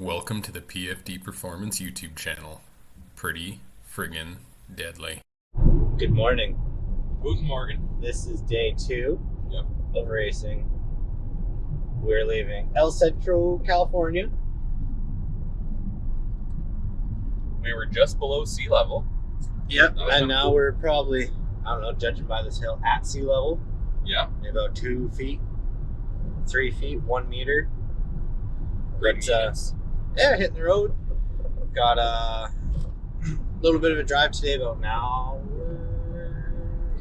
Welcome to the PFD Performance YouTube channel. Pretty friggin' deadly. Good morning. Guten Morgen. This is day 2 Yep. of racing. We're leaving El Centro, California. We were just below sea level. Yep. That was And now cool. we're probably, I don't know, judging by this hill, at sea level. Yeah. Maybe about 2 feet, 3 feet, 1 meter. Great But, meetings. yeah, hitting the road. Got a little bit of a drive today, about an hour,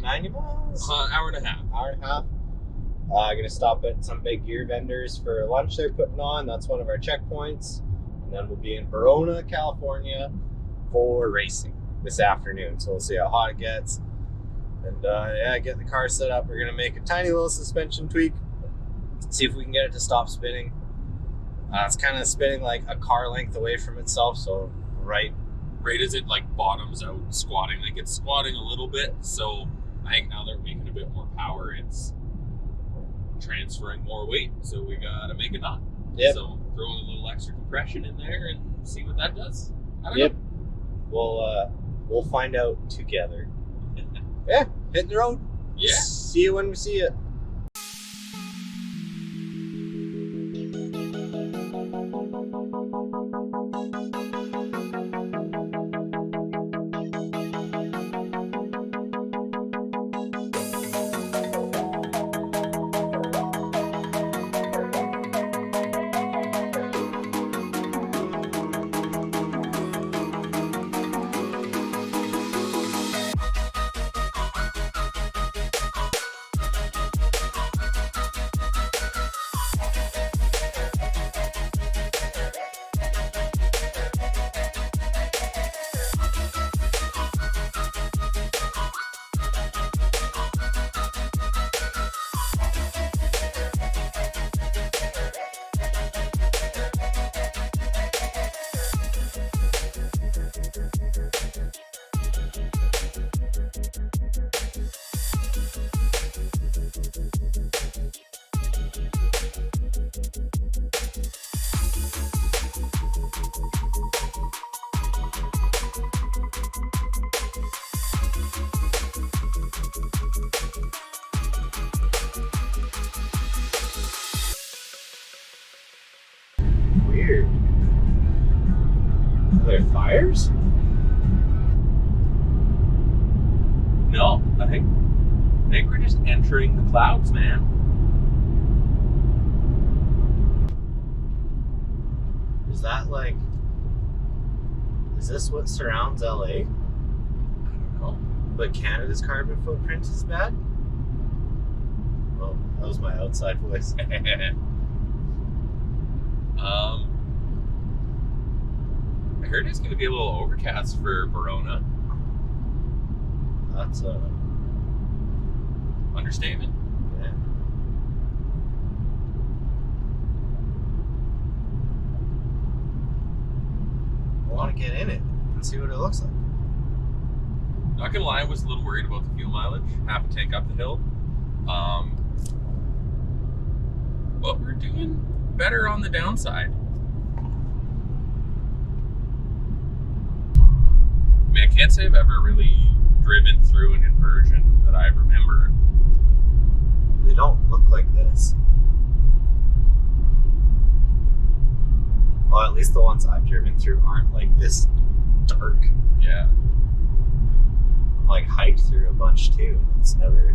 90 miles? Hour and a half. Hour and a half. Gonna stop at some big gear vendors for lunch they're putting on. That's one of our checkpoints. And then we'll be in Barona, California for racing this afternoon. So we'll see how hot it gets. And yeah, get the car set up. We're gonna make a tiny little suspension tweak. See if we can get it to stop spinning. It's kind of spinning like a car length away from itself. So right as it like bottoms out squatting. Like it's squatting a little bit. So I think now they're making a bit more power. It's transferring more weight. So we gotta make a knot. Yep. So throw a little extra compression in there and see what that does. I don't Yep. know. We'll find out together. Yeah, hitting the road. Yeah. See you when we see you. Weird. Are there fires? No, I think we're just entering the clouds, man. Is that like... Is this what surrounds LA? I don't know. But Canada's carbon footprint is bad? Well, that was my outside voice. I heard it's going to be a little overcast for Barona. That's Understatement. yeah. I want to get in it and see what it looks like. Not gonna lie, I was a little worried about the fuel mileage. Half a tank up the hill. But we're doing better on the downside. I mean, I can't say I've ever really driven through an inversion that I remember. They don't look like this. Well, at least the ones I've driven through aren't like this dark. Yeah. Like hiked through a bunch too. It's never...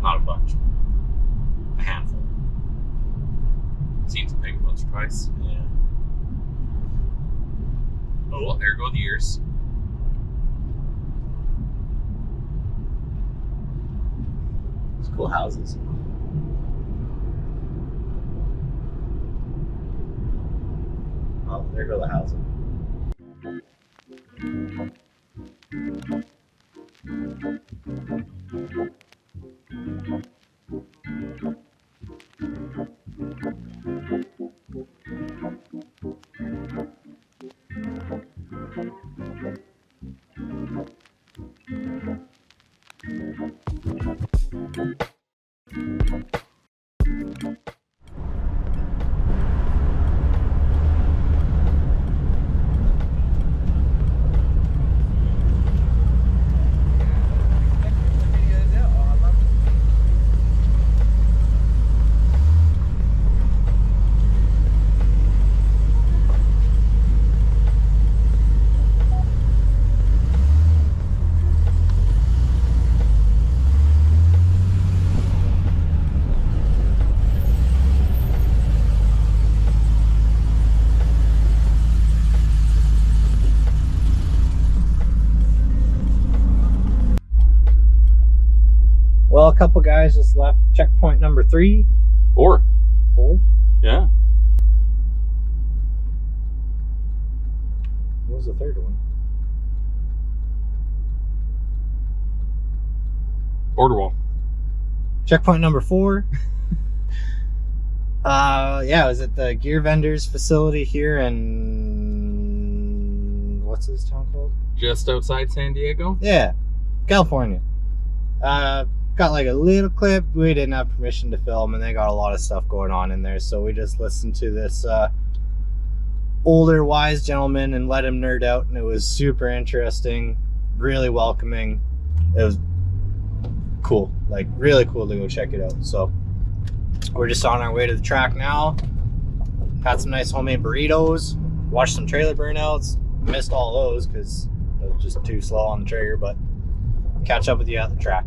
Not a bunch. A handful. Seen some things once or twice. Yeah. Oh, there go the ears. It's cool houses. Oh, there go the houses. Well, a couple guys just left checkpoint number 3. 4. 4? Yeah. What was the third one? Border wall. Checkpoint number 4. Yeah, it was at the gear vendors facility here in, what's this town called? Just outside San Diego? Yeah, California. Got like a little clip. We didn't have permission to film, and they got a lot of stuff going on in there, so we just listened to this older, wise gentleman and let him nerd out, and it was super interesting, really welcoming. It was cool, like really cool to go check it out. So we're just on our way to the track now. Had some nice homemade burritos, watched some trailer burnouts, missed all those because I was just too slow on the trigger, but catch up with you at the track.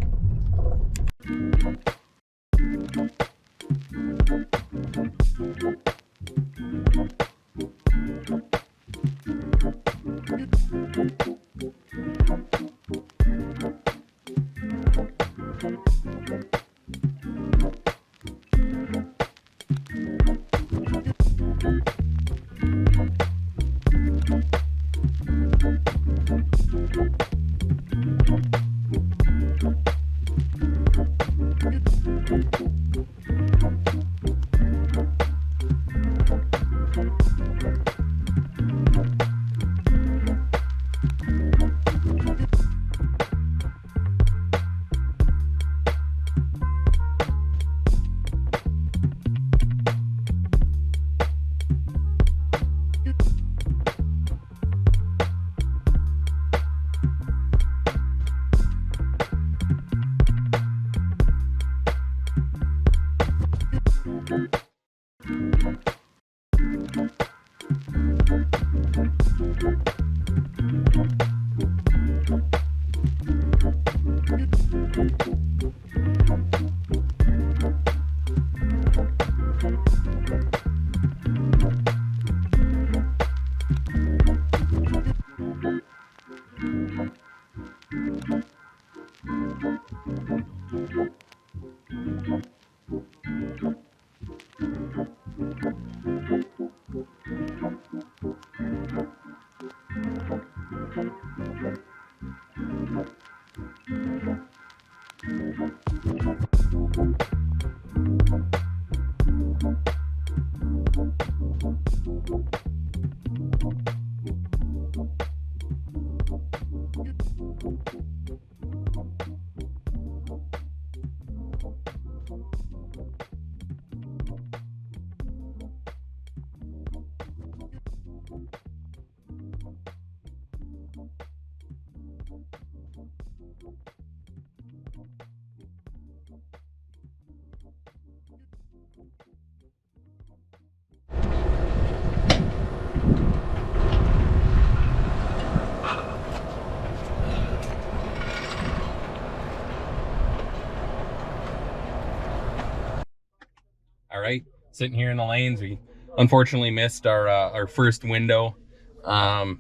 All right, sitting here in the lanes. We unfortunately missed our first window to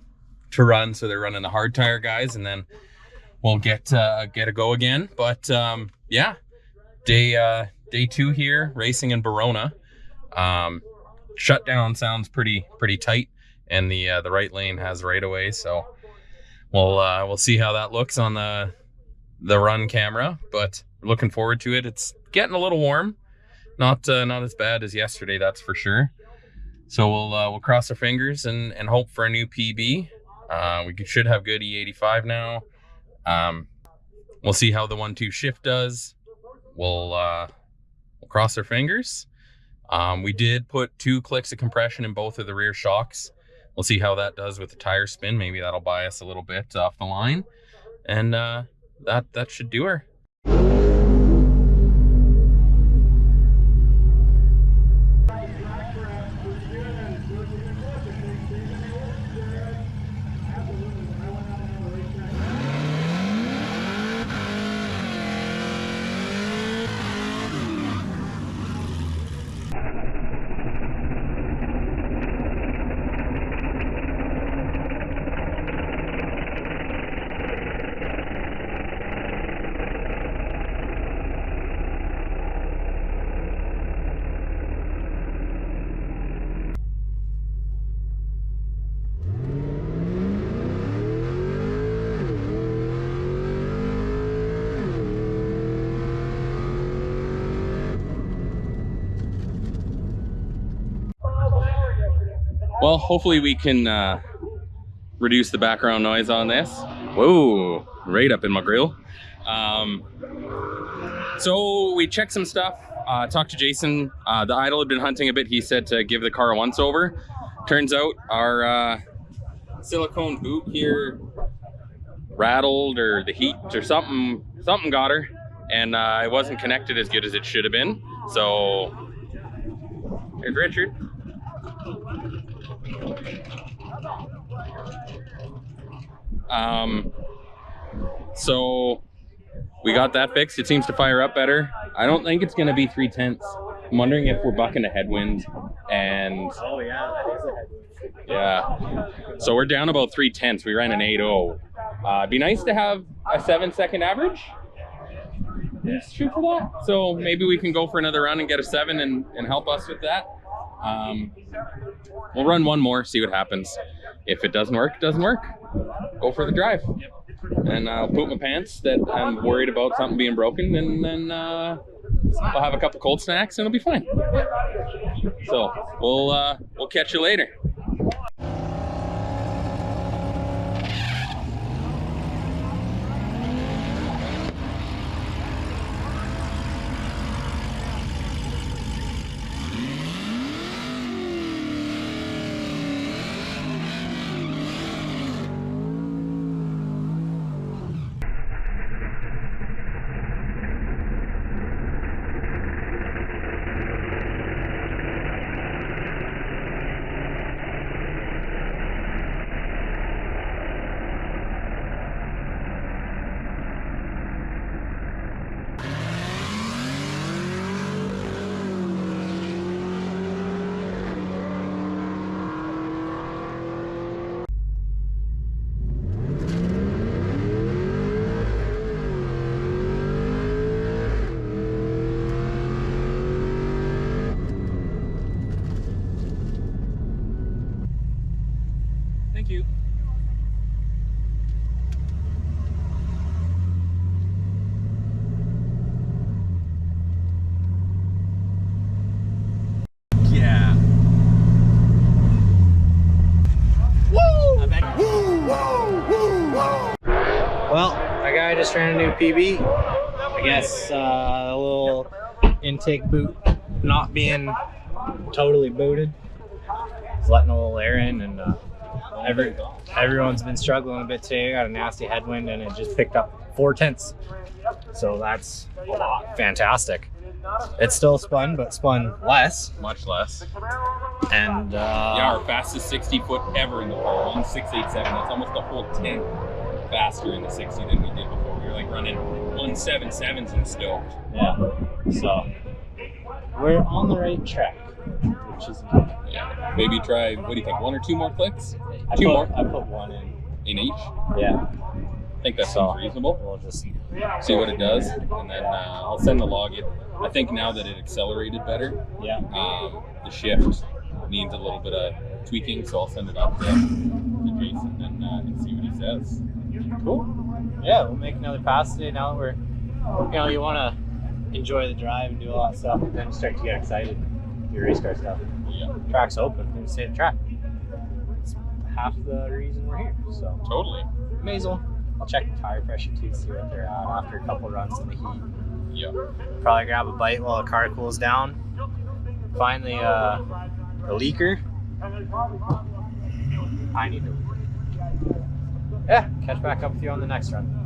run, so they're running the hard tire guys, and then we'll get a go again. But yeah, day 2 here, racing in Barona. Shutdown sounds pretty tight, and the right lane has right away, so we'll see how that looks on the run camera. But we're looking forward to it. It's getting a little warm. Not as bad as yesterday, that's for sure. So we'll cross our fingers and hope for a new PB. We should have good E85 now. We'll see how the 1-2 shift does. We'll cross our fingers. We did put 2 clicks of compression in both of the rear shocks. We'll see how that does with the tire spin. Maybe that'll buy us a little bit off the line, and that should do her. Well, hopefully we can reduce the background noise on this. Whoa, right up in my grill. So we checked some stuff, talked to Jason. The idol had been hunting a bit. He said to give the car a once over. Turns out our silicone boot here rattled, or the heat or something got her, and it wasn't connected as good as it should have been. So here's Richard. So we got that fixed. It seems to fire up better. I don't think it's going to be 3/10. I'm wondering if we're bucking a headwind, and Oh yeah, that is a headwind. yeah, so we're down about 3/10. We ran an 8.0. It'd be nice to have a 7-second average. Let's shoot for that. So maybe we can go for another run and get a 7 and help us with that. We'll run one more, see what happens. If it doesn't work, it doesn't work. Go for the drive. And I'll poop my pants that I'm worried about something being broken, and then I'll have a couple cold snacks and it'll be fine. So we'll catch you later. Thank you. Yeah. Woo! Well, that guy just ran a new PB. I guess a little intake boot not being totally booted. It's letting a little air in, and everyone's been struggling a bit today. Got a nasty headwind, and it just picked up 4/10. So that's a lot. Fantastic. It's still spun, but spun less. Much less. And Yeah, our fastest 60 foot ever in the car, 1687. That's almost a whole 10 faster in the 60 than we did before. We were like running 177s and stoked. yeah, so we're on the right track, which is good. Yeah. Maybe try, what do you think, 1 or 2 more clicks? I Two put, more? I put one in. In each? Yeah. I think that So, seems reasonable. We'll just See what it does, and then I'll send the log in. I think now that it accelerated better, yeah. the shift needs a little bit of tweaking, so I'll send it up to Jason and see what he says. Cool. Yeah, we'll make another pass today now that we're, you want to enjoy the drive and do a lot of stuff, and then start to get excited, do race car stuff. Yeah, Track's open, we're gonna stay at the track. It's half the reason we're here, so. totally. May as well. I'll check the tire pressure too, see what they're at after a couple runs in the heat. Yeah. Probably grab a bite while the car cools down. Find the leaker. I need to. Yeah, catch back up with you on the next run.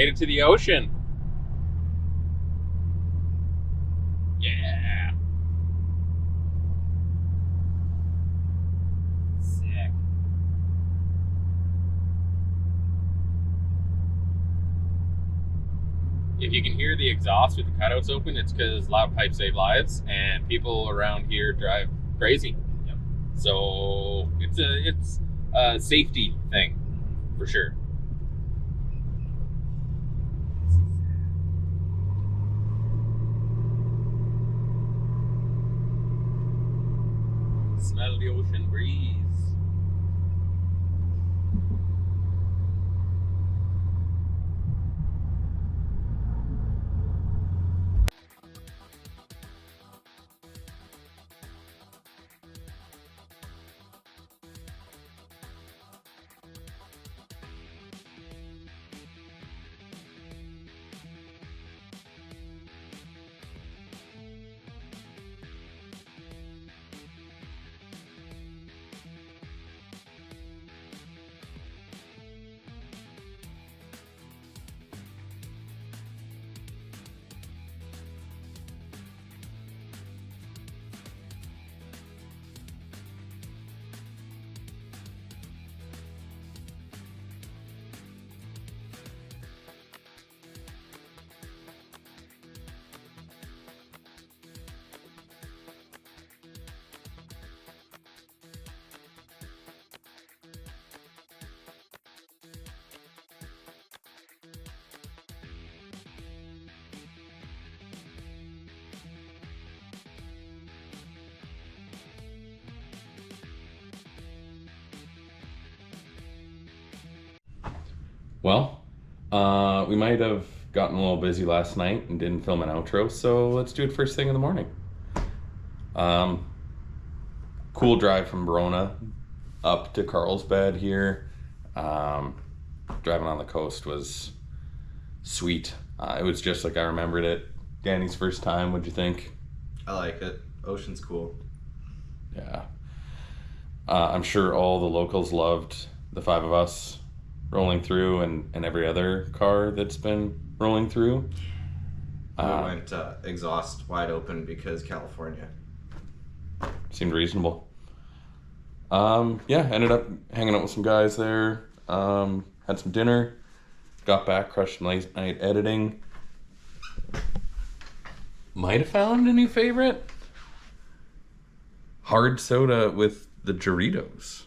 made it to the ocean. Yeah. Sick. If you can hear the exhaust with the cutouts open, it's because loud pipes save lives, and people around here drive crazy. Yep. So it's a safety thing for sure. Smell the ocean breeze. Well, we might have gotten a little busy last night and didn't film an outro, so let's do it first thing in the morning. Cool drive from Barona up to Carlsbad here. Driving on the coast was sweet. It was just like I remembered it. Danny's first time, what'd you think? I like it. Ocean's cool. Yeah. I'm sure all the locals loved the five of us rolling through and every other car that's been rolling through. We went exhaust wide open because California. Seemed reasonable. Yeah, ended up hanging out with some guys there. Had some dinner. Got back, crushed late night editing. Might have found a new favorite. Hard soda with the Doritos.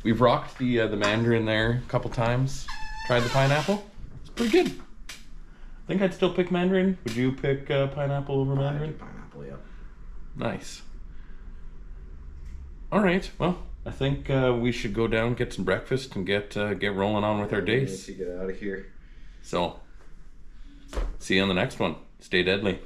We've rocked the Mandarin there a couple times. Tried the pineapple. It's pretty good. I think I'd still pick Mandarin. Would you pick pineapple over Mandarin? Pineapple, yep. Nice. All right. Well, I think we should go down, get some breakfast, and get rolling on with our days. We need to get out of here. So, see you on the next one. Stay deadly.